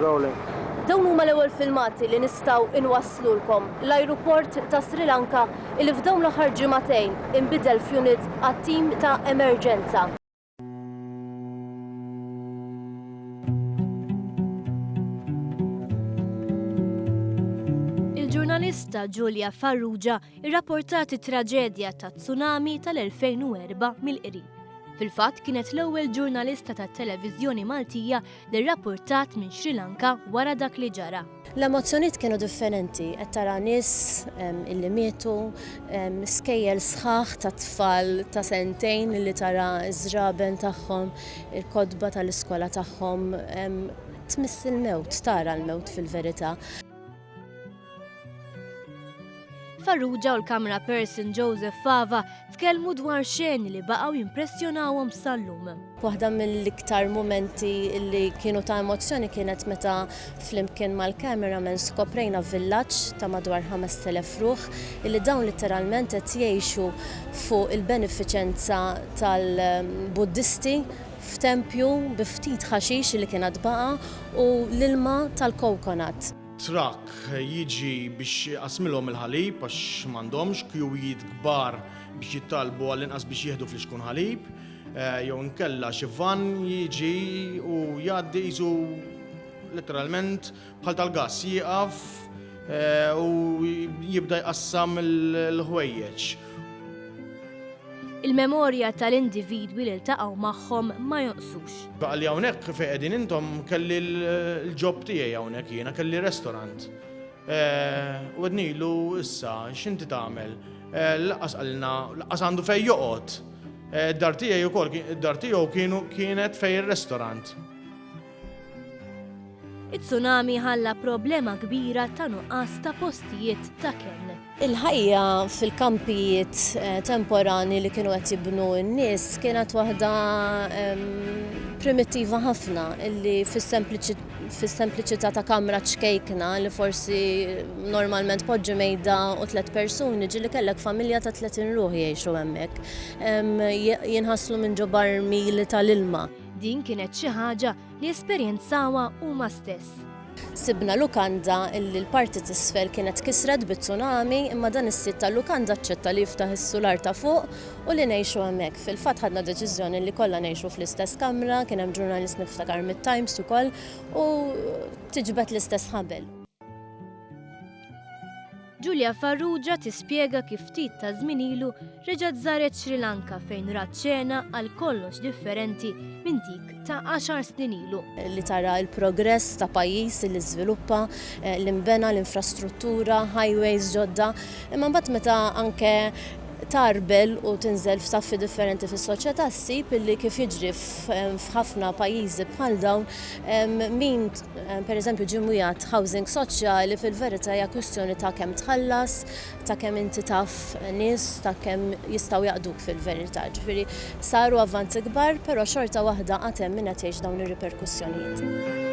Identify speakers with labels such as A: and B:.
A: Rolling.
B: Dawn huma l-ewwel filmati li nistgħu inwasslulkom. L-ajruport ta' Sri Lanka li f'dawn l-aħħar ġimagħtejn inbidel f'unit għat-tim ta' emerġenza. Il-ġurnalista Giulia Farrugia irrapportat it-traġedja ta' tsunami tal-2004 mill-qrib. Fil-fatt kienet l-ewwel ġurnalista tat-televiżjoni Maltija li rrapportat minn Sri Lanka wara dak li ġara.
C: L-emozzjonijiet kienu differenti, qed tara nies illi mietu, skejjel sħaħ ta' tfal ta' sentejn li tara ż-żraben tagħhom, il-kodba tal-iskola tagħhom, tmiss il-mewt, tara l-mewt fil-verità.
B: Farrugia u l-kamera person Joseph Fava tkellmu dwar xeni li baqgħu jimpressjonawhom sal-lum.
C: Waħda mill-iktar momenti li kienu ta' emozzjoni kienet meta flimkien mal-cameraman skoprejna villaġġ ta' madwar 5,000 ruħ illi dawn letteralment qed jgħixu fuq il-benefiċenza tal-Buddisti f'tempju bi ftit ħaxix li kienet baqa' u l-ilma tal-coconut.
D: Trak jiġi biex qasmilhom il-ħalib għax m'għandhomx kjuwijiet kbar biex jittalbu għall-inqas biex jieħdu fl-iskun ħalib, jew inkella xi van jiġi u jgħaddi jiżu letteralment bħal tal-gass jieqaf u jibda jqassam il-ħwejjeġ.
B: Il-memorja tal-individwi li ltaqgħu magħhom ma jonqsux.
D: Baqa li hawnhekk fejn qegħdin intom kelli l-ġob tiegħi hawnhekk jiena kelli restorant. U għednilu issa x'inti tagħmel? Laqqas qalna laqqas għandu fejn joqgħod. Id-dar tiegħi wkoll id-dar tiegħu kienet fejn ir-restorant.
B: It-tsunami ħalla problema kbira ta' nuqqas ta' postijiet ta' kenn.
C: Il-ħajja fil-kampijiet temporani li kienu qed jibnu n-nies kienet waħda primittiva ħafna illi fis-sempliċità ta' kamra ċkejkna li forsi normalment poġġi mejda u 3 persuni ġieli kellek familja ta' 30 ruħ jgħixu hemmhekk. Jinħasslu minn ġobar mili tal-ilma.
B: Din kienet xi ħaġa li esperjenzawha huma stess.
C: Sibna lukanda illi l-parti t'isfel kienet kisret bit-tsunami imma dan is-sit tal-lukanda ċċetta li jiftaħ is-sular ta' fuq u li ngħixu hemmhekk. Fil-fatt ħadna deċiżjoni li kollha ngħixu fl-istess kamra, kien hemm ġurnalist niftakar mit-Times ukoll u tiġbed l-istess ħabel.
B: Giulia Farrugia tispjega kif ftit ta' żmien ilu reġgħet żaret Sri Lanka fejn rat ċena għal kollox differenti minn dik ta' 10 snin ilu.
C: Li tara l-progress ta' pajjiż li żviluppa, l-inbena l-infrastruttura, highways ġodda, imma mbagħad meta anke tarbel u tinżel f'saffi differenti fis-soċjetà ssib illi kif jiġri f'ħafna pajjiżi bħal dawn min pereżempju ġimgħat housing soċjali fil-verità hija kwistjoni ta' kemm tħallas, ta' kemm inti taf nies, ta' kemm jistgħu jaqduk fil-verità. Ġifieri saru avvanzi kbar, però xorta waħda għad hemm min qed jgħix dawn ir-riperkussjonijiet.